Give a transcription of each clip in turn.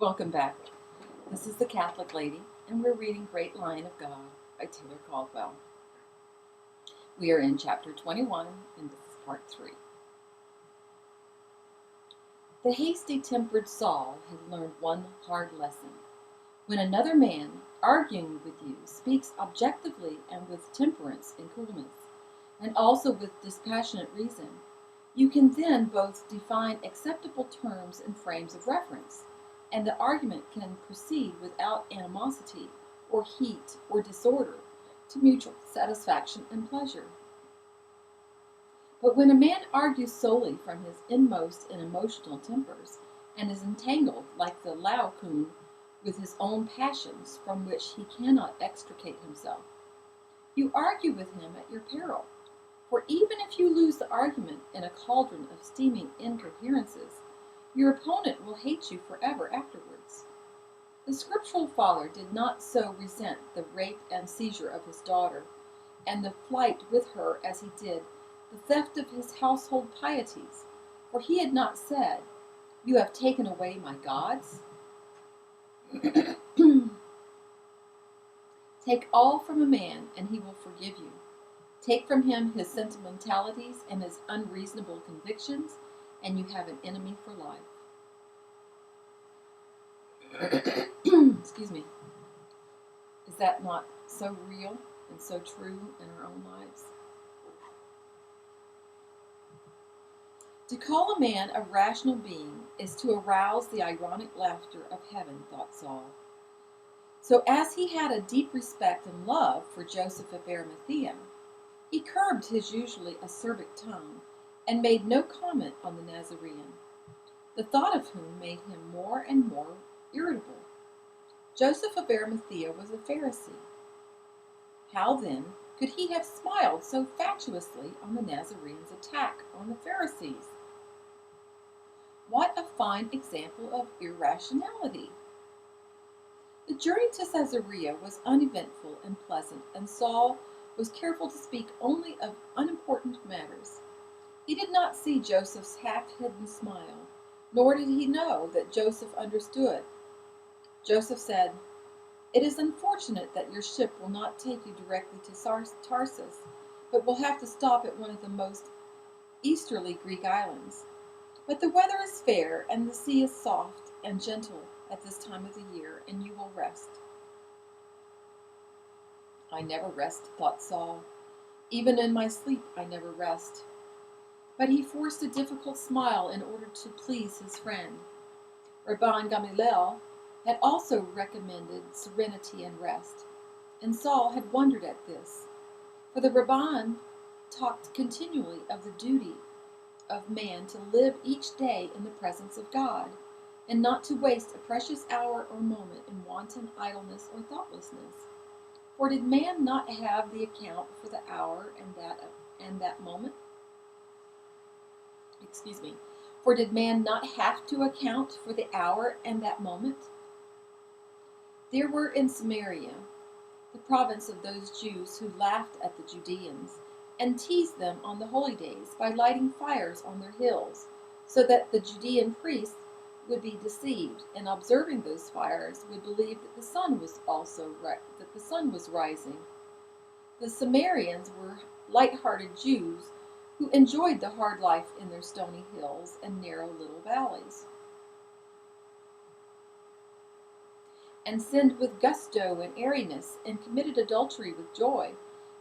Welcome back. This is the Catholic Lady, and we're reading Great Lion of God by Taylor Caldwell. We are in chapter 21, and this is part 3. The hasty-tempered Saul had learned one hard lesson. When another man, arguing with you, speaks objectively and with temperance and coolness, and also with dispassionate reason, you can then both define acceptable terms and frames of reference, and the argument can proceed without animosity or heat or disorder to mutual satisfaction and pleasure. But when a man argues solely from his inmost and emotional tempers, and is entangled like the Laocoon with his own passions from which he cannot extricate himself, you argue with him at your peril. For even if you lose the argument in a cauldron of steaming incoherences, your opponent will hate you forever afterwards. The scriptural father did not so resent the rape and seizure of his daughter, and the flight with her, as he did the theft of his household pieties, for he had not said, "You have taken away my gods." Take all from a man, and he will forgive you. Take from him his sentimentalities and his unreasonable convictions, and you have an enemy for life. Excuse me. Is that not so real and so true in our own lives? To call a man a rational being is to arouse the ironic laughter of heaven, thought Saul. So as he had a deep respect and love for Joseph of Arimathea, he curbed his usually acerbic tongue and made no comment on the Nazarene, the thought of whom made him more and more irritable. Joseph of Arimathea was a Pharisee. How, then, could he have smiled so fatuously on the Nazarene's attack on the Pharisees? What a fine example of irrationality! The journey to Caesarea was uneventful and pleasant, and Saul was careful to speak only of unimportant matters. He did not see Joseph's half-hidden smile, nor did he know that Joseph understood. Joseph said, "It is unfortunate that your ship will not take you directly to Tarsus, but will have to stop at one of the most easterly Greek islands. But the weather is fair, and the sea is soft and gentle at this time of the year, and you will rest." I never rest, thought Saul. Even in my sleep I never rest. But he forced a difficult smile in order to please his friend. Rabban Gamaliel had also recommended serenity and rest, and Saul had wondered at this, for the Rabban talked continually of the duty of man to live each day in the presence of God, and not to waste a precious hour or moment in wanton idleness or thoughtlessness. For did man not have the account for the hour and that moment? For did man not have to account for the hour and that moment? There were in Samaria, the province of those Jews who laughed at the Judeans and teased them on the holy days by lighting fires on their hills, so that the Judean priests would be deceived, and observing those fires would believe that the sun was rising. The Samaritans were light-hearted Jews who enjoyed the hard life in their stony hills and narrow little valleys, and sinned with gusto and airiness, and committed adultery with joy,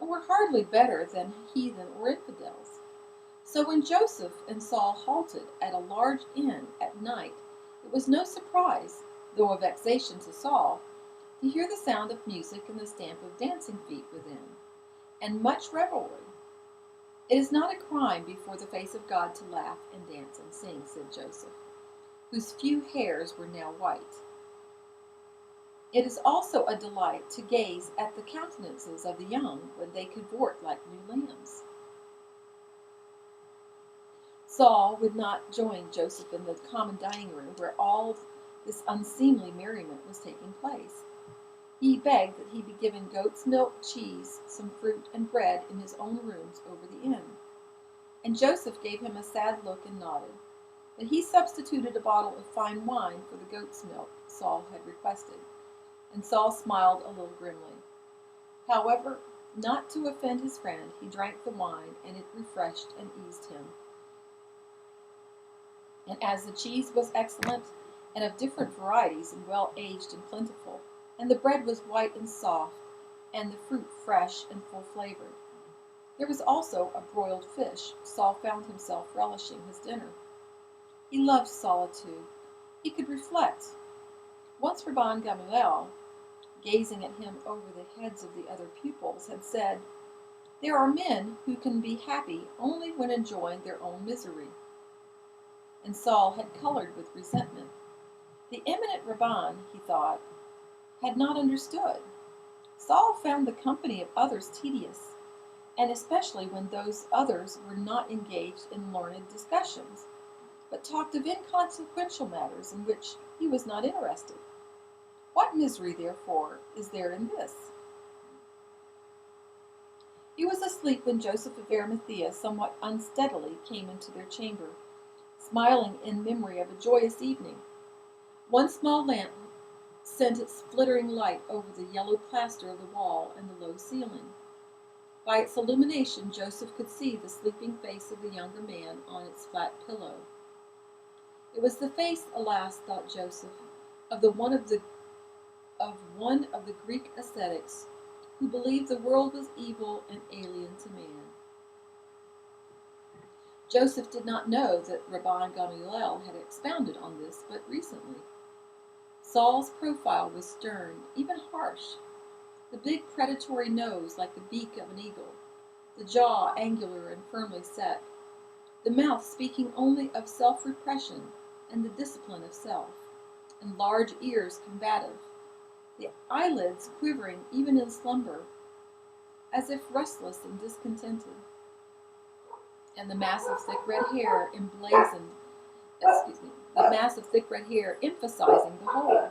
and were hardly better than heathen or infidels. So when Joseph and Saul halted at a large inn at night, it was no surprise, though a vexation to Saul, to hear the sound of music and the stamp of dancing feet within, and much revelry. "It is not a crime before the face of God to laugh and dance and sing," said Joseph, whose few hairs were now white. "It is also a delight to gaze at the countenances of the young when they cavort like new lambs." Saul would not join Joseph in the common dining room where all this unseemly merriment was taking place. He begged that he be given goat's milk, cheese, some fruit, and bread in his own rooms over the inn. And Joseph gave him a sad look and nodded. but he substituted a bottle of fine wine for the goat's milk Saul had requested, and Saul smiled a little grimly. However, not to offend his friend, he drank the wine, and it refreshed and eased him. And as the cheese was excellent, and of different varieties, and well aged and plentiful, and the bread was white and soft, and the fruit fresh and full flavored, there was also a broiled fish. Saul found himself relishing his dinner. He loved solitude. He could reflect. Once Rabban Gamaliel, gazing at him over the heads of the other pupils, had said, "There are men who can be happy only when enjoying their own misery." And Saul had colored with resentment. The eminent Rabban, he thought, had not understood. Saul found the company of others tedious, and especially when those others were not engaged in learned discussions, but talked of inconsequential matters in which he was not interested. What misery, therefore, is there in this? He was asleep when Joseph of Arimathea somewhat unsteadily came into their chamber, smiling in memory of a joyous evening. One small lamp sent its flittering light over the yellow plaster of the wall and the low ceiling. By its illumination, Joseph could see the sleeping face of the younger man on its flat pillow. It was the face, alas, thought Joseph, of one of the Greek ascetics who believed the world was evil and alien to man. Joseph did not know that Rabban Gamaliel had expounded on this but recently. Saul's profile was stern, even harsh. The big predatory nose like the beak of an eagle, the jaw angular and firmly set, the mouth speaking only of self-repression and the discipline of self, and large ears combative, the eyelids quivering even in slumber, as if restless and discontented, and the mass of thick red hair emphasizing the whole.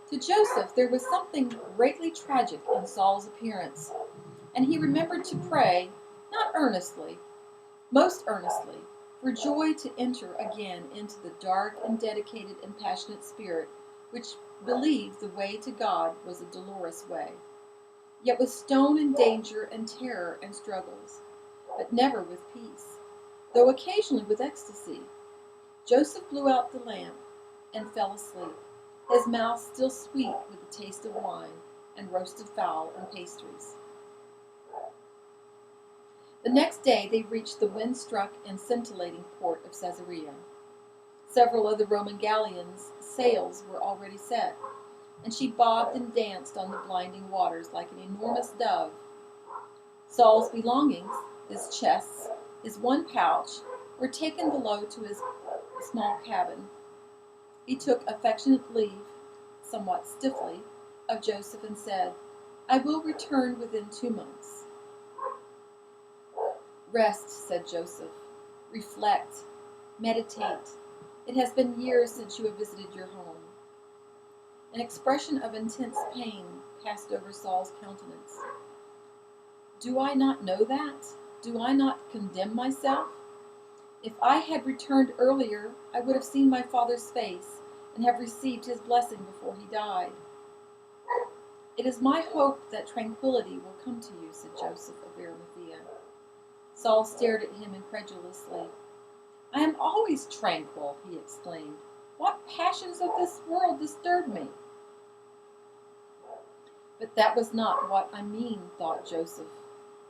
To Joseph there was something greatly tragic in Saul's appearance, and he remembered to pray, not earnestly, most earnestly, for joy to enter again into the dark and dedicated and passionate spirit which believed the way to God was a dolorous way, yet with stone and danger and terror and struggles, but never with peace, though occasionally with ecstasy. Joseph blew out the lamp and fell asleep, his mouth still sweet with the taste of wine and roasted fowl and pastries. The next day they reached the wind-struck and scintillating port of Caesarea. Several of the Roman galleons' sails were already set, and she bobbed and danced on the blinding waters like an enormous dove. Saul's belongings, his chests, his one pouch, were taken below to his small cabin. He took affectionate leave, somewhat stiffly, of Joseph and said, "I will return within 2 months." "Rest," said Joseph. "Reflect. Meditate. It has been years since you have visited your home." An expression of intense pain passed over Saul's countenance. "Do I not know that? Do I not condemn myself? If I had returned earlier, I would have seen my father's face and have received his blessing before he died." "It is my hope that tranquility will come to you," said Joseph of Arimathea. Saul stared at him incredulously. "I am always tranquil," he exclaimed. "What passions of this world disturb me?" "But that was not what I mean," thought Joseph,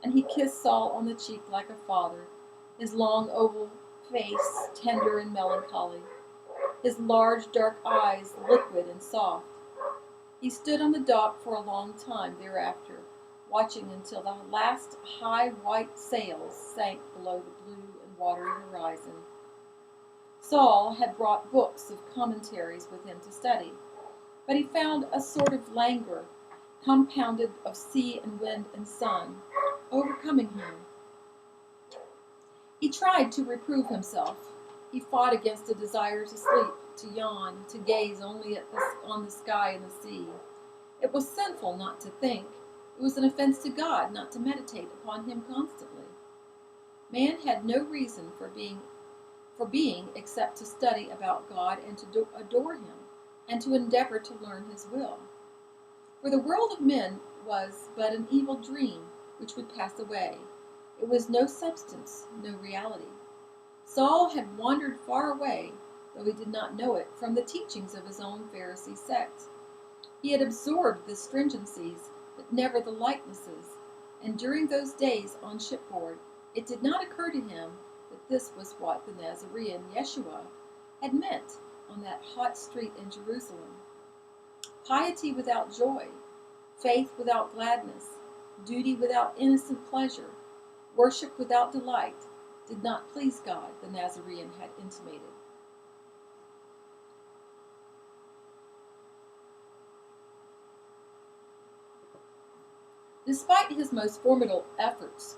and he kissed Saul on the cheek like a father, his long oval face tender and melancholy, his large dark eyes liquid and soft. He stood on the dock for a long time thereafter, watching until the last high white sails sank below the blue and watery horizon. Saul had brought books of commentaries with him to study, but he found a sort of languor, compounded of sea and wind and sun, overcoming him. He tried to reprove himself. He fought against a desire to sleep, to yawn, to gaze only on the sky and the sea. It was sinful not to think. It was an offense to God not to meditate upon him constantly. Man had no reason for being for being except to study about God and to adore him, and to endeavor to learn his will. For the world of men was but an evil dream which would pass away. It was no substance, no reality. Saul had wandered far away, though he did not know it, from the teachings of his own Pharisee sect. He had absorbed the stringencies, but never the likenesses, and during those days on shipboard, it did not occur to him that this was what the Nazarene Yeshua had meant on that hot street in Jerusalem. Piety without joy, faith without gladness, duty without innocent pleasure, worship without delight, did not please God, the Nazarene had intimated. Despite his most formidable efforts,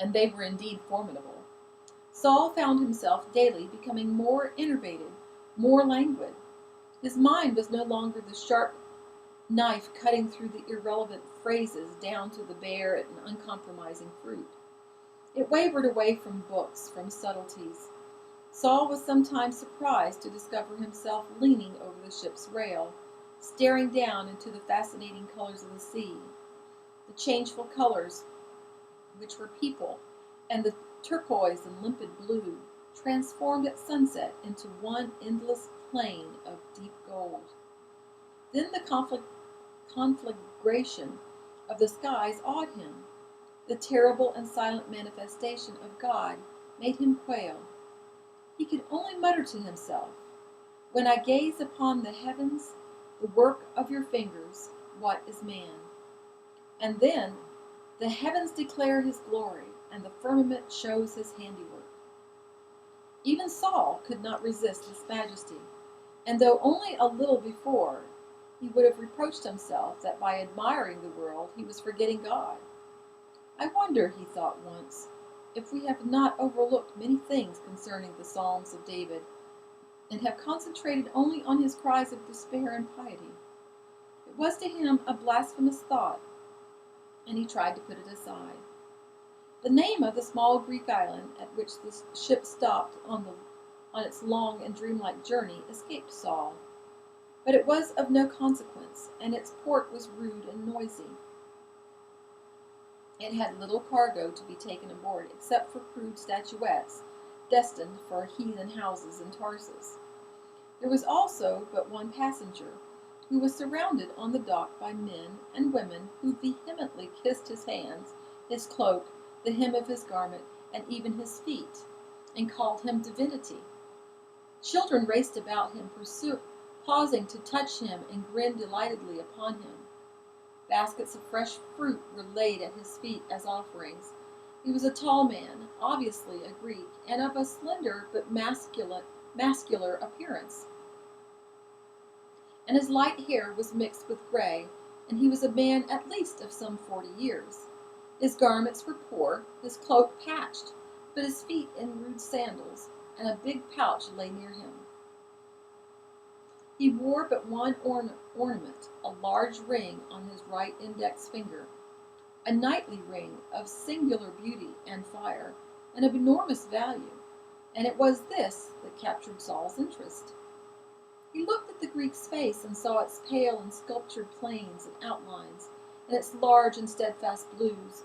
and they were indeed formidable, Saul found himself daily becoming more enervated, more languid. His mind was no longer the sharp knife cutting through the irrelevant phrases down to the bare and uncompromising fruit. It wavered away from books, from subtleties. Saul was sometimes surprised to discover himself leaning over the ship's rail, staring down into the fascinating colors of the sea, the changeful colors which were people, and the turquoise and limpid blue, transformed at sunset into one endless plain of deep gold. Then the conflagration of the skies awed him. The terrible and silent manifestation of God made him quail. He could only mutter to himself, "When I gaze upon the heavens, the work of your fingers, what is man?" And then, "The heavens declare his glory, and the firmament shows his handiwork." Even Saul could not resist this majesty, and though only a little before, he would have reproached himself that by admiring the world he was forgetting God. "I wonder," he thought once, "if we have not overlooked many things concerning the Psalms of David, and have concentrated only on his cries of despair and piety." It was to him a blasphemous thought, and he tried to put it aside. The name of the small Greek island at which the ship stopped on its long and dreamlike journey escaped Saul, but it was of no consequence, and its port was rude and noisy. It had little cargo to be taken aboard except for crude statuettes destined for heathen houses in Tarsus. There was also but one passenger, who was surrounded on the dock by men and women who vehemently kissed his hands, his cloak, the hem of his garment, and even his feet, and called him divinity. Children raced about him, pausing to touch him and grin delightedly upon him. Baskets of fresh fruit were laid at his feet as offerings. He was a tall man, obviously a Greek, and of a slender but muscular appearance, and his light hair was mixed with gray, and he was a man at least of some 40 years. His garments were poor, his cloak patched, but his feet in rude sandals, and a big pouch lay near him. He wore but one ornament, a large ring on his right index finger, a knightly ring of singular beauty and fire, and of enormous value, and it was this that captured Saul's interest. He looked at the Greek's face and saw its pale and sculptured planes and outlines, and its large and steadfast blues.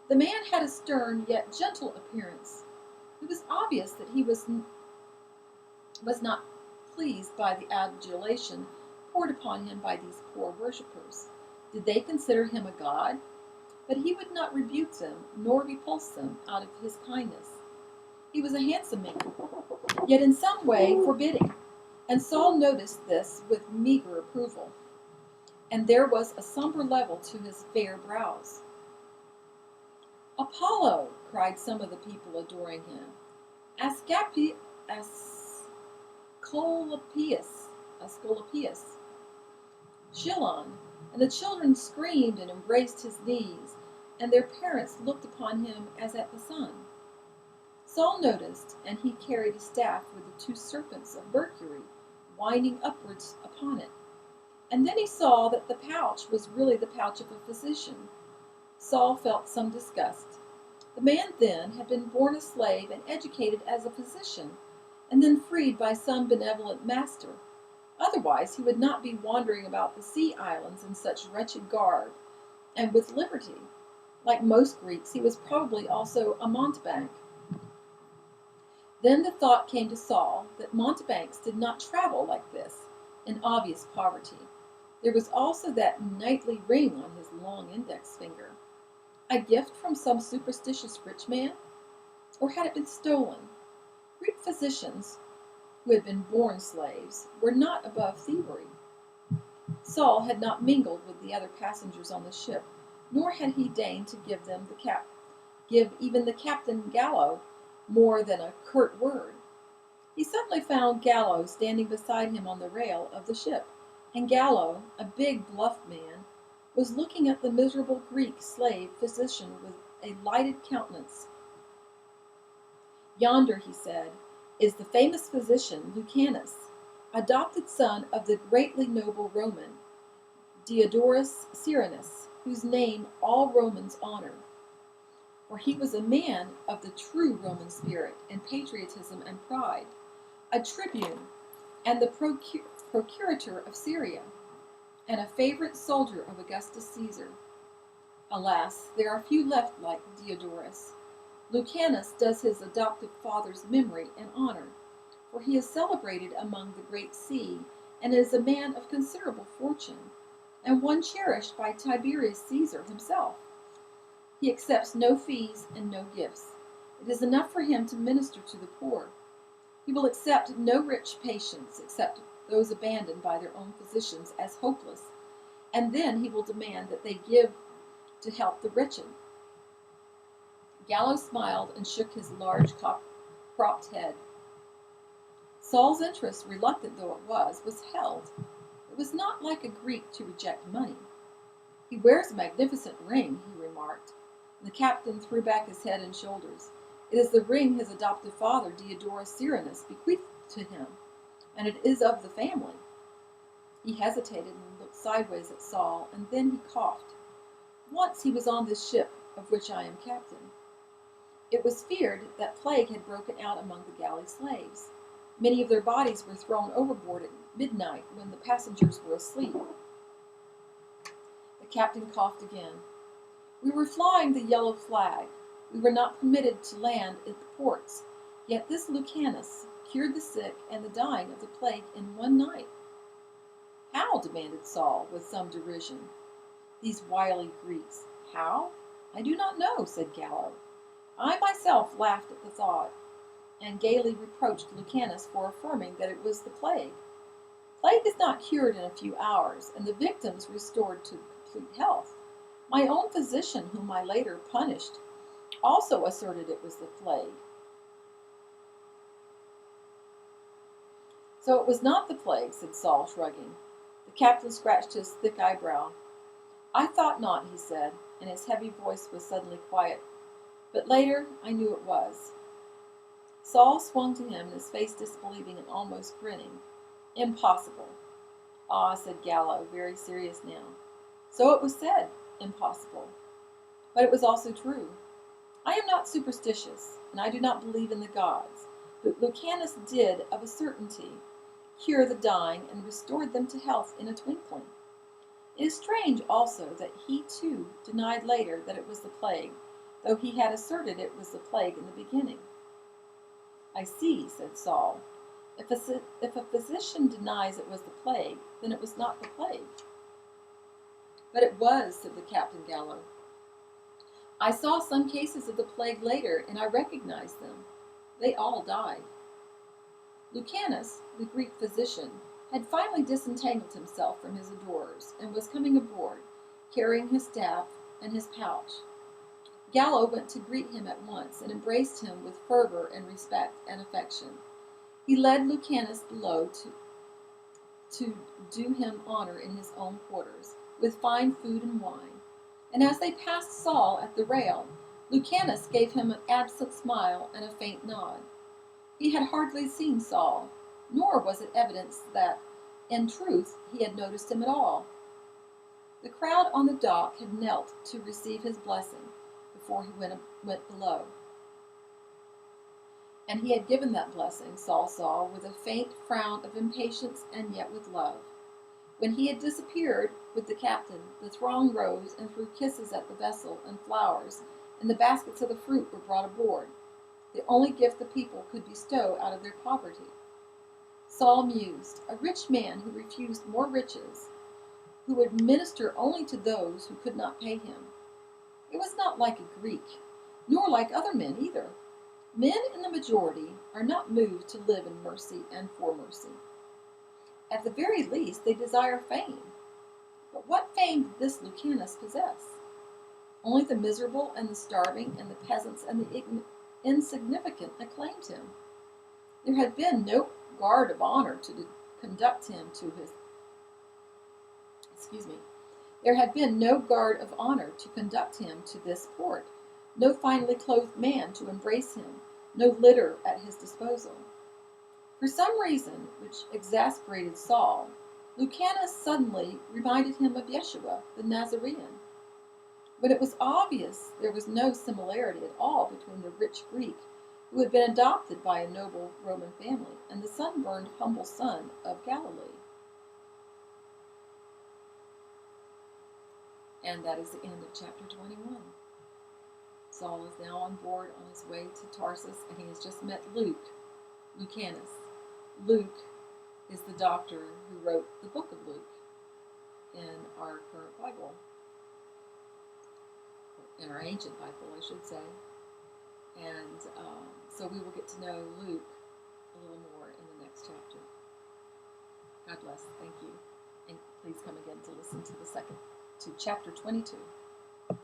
The man had a stern yet gentle appearance. It was obvious that he was not pleased by the adulation poured upon him by these poor worshippers. Did they consider him a god? But he would not rebuke them, nor repulse them out of his kindness. He was a handsome man, yet in some way forbidding, and Saul noticed this with meager approval, and there was a somber level to his fair brows. "Apollo!" cried some of the people adoring him. Asclepius, Shilon, and the children screamed and embraced his knees, and their parents looked upon him as at the sun. Saul noticed, and he carried a staff with the two serpents of Mercury winding upwards upon it. And then he saw that the pouch was really the pouch of a physician. Saul felt some disgust. The man then had been born a slave and educated as a physician, and then freed by some benevolent master. Otherwise he would not be wandering about the sea islands in such wretched garb, and with liberty. Like most Greeks, he was probably also a mountebank. Then the thought came to Saul that mountebanks did not travel like this, in obvious poverty. There was also that knightly ring on his long index finger. A gift from some superstitious rich man? Or had it been stolen? Greek physicians, who had been born slaves, were not above thievery. Saul had not mingled with the other passengers on the ship, nor had he deigned to give even the Captain Gallo more than a curt word. He suddenly found Gallo standing beside him on the rail of the ship, and Gallo, a big, bluff man, was looking at the miserable Greek slave physician with a lighted countenance. "Yonder," he said, "is the famous physician Lucanus, adopted son of the greatly noble Roman, Diodorus Sirenus, whose name all Romans honor. For he was a man of the true Roman spirit and patriotism and pride, a tribune and the procurator of Syria, and a favorite soldier of Augustus Caesar. Alas, there are few left like Diodorus. Lucanus does his adoptive father's memory and honor, for he is celebrated among the great sea, and is a man of considerable fortune, and one cherished by Tiberius Caesar himself. He accepts no fees and no gifts. It is enough for him to minister to the poor. He will accept no rich patients except those abandoned by their own physicians as hopeless, and then he will demand that they give to help the wretched." Gallo smiled and shook his large cropped head. Saul's interest, reluctant though it was held. It was not like a Greek to reject money. "He wears a magnificent ring," he remarked. And the captain threw back his head and shoulders. "It is the ring his adoptive father, Diodorus Sirenus, bequeathed to him, and it is of the family." He hesitated and looked sideways at Saul, and then he coughed. "Once he was on this ship of which I am captain. It was feared that plague had broken out among the galley slaves. Many of their bodies were thrown overboard at midnight when the passengers were asleep." The captain coughed again. "We were flying the yellow flag. We were not permitted to land at the ports. Yet this Lucanus cured the sick and the dying of the plague in one night." "How?" demanded Saul, with some derision. "These wily Greeks. How? I do not know," said Gallo. "I myself laughed at the thought, and gaily reproached Lucanus for affirming that it was the plague. Plague is not cured in a few hours, and the victims restored to complete health. My own physician, whom I later punished, also asserted it was the plague." "So it was not the plague," said Saul, shrugging. The captain scratched his thick eyebrow. "I thought not," he said, and his heavy voice was suddenly quiet. "But later I knew it was." Saul swung to him, his face disbelieving and almost grinning. "Impossible." "Ah," said Gallo, very serious now. "So it was said, impossible. But it was also true. I am not superstitious, and I do not believe in the gods, but Lucanus did, of a certainty, cure the dying and restored them to health in a twinkling. It is strange also that he too denied later that it was the plague, though he had asserted it was the plague in the beginning." "I see," said Saul. If a physician denies it was the plague, then it was not the plague." "But it was," said the Captain Gallo. "I saw some cases of the plague later, and I recognized them. They all died." Lucanus, the Greek physician, had finally disentangled himself from his adorers, and was coming aboard, carrying his staff and his pouch. Gallo went to greet him at once, and embraced him with fervor and respect and affection. He led Lucanus below to do him honor in his own quarters, with fine food and wine, and as they passed Saul at the rail, Lucanus gave him an absent smile and a faint nod. He had hardly seen Saul, nor was it evidence that, in truth, he had noticed him at all. The crowd on the dock had knelt to receive his blessing, before he went below. And he had given that blessing, Saul saw, with a faint frown of impatience and yet with love. When he had disappeared with the captain, the throng rose and threw kisses at the vessel, and flowers, and the baskets of the fruit were brought aboard, the only gift the people could bestow out of their poverty. Saul mused, a rich man who refused more riches, who would minister only to those who could not pay him. It was not like a Greek, nor like other men either. Men in the majority are not moved to live in mercy and for mercy. At the very least, they desire fame. But what fame did this Lucanus possess? Only the miserable and the starving and the peasants and the insignificant acclaimed him. There had been no guard of honor to conduct him to his There had been no guard of honor to conduct him to this port, no finely clothed man to embrace him, no litter at his disposal. For some reason which exasperated Saul, Lucanus suddenly reminded him of Yeshua, the Nazarene. When it was obvious there was no similarity at all between the rich Greek who had been adopted by a noble Roman family and the sunburned, humble son of Galilee. And that is the end of chapter 21. Saul is now on board on his way to Tarsus, and he has just met Lucanus. Luke is the doctor who wrote the book of Luke in our current Bible, in our ancient Bible, I should say. And so we will get to know Luke a little more in the next chapter. God bless. Thank you. And please come again to listen to chapter 22.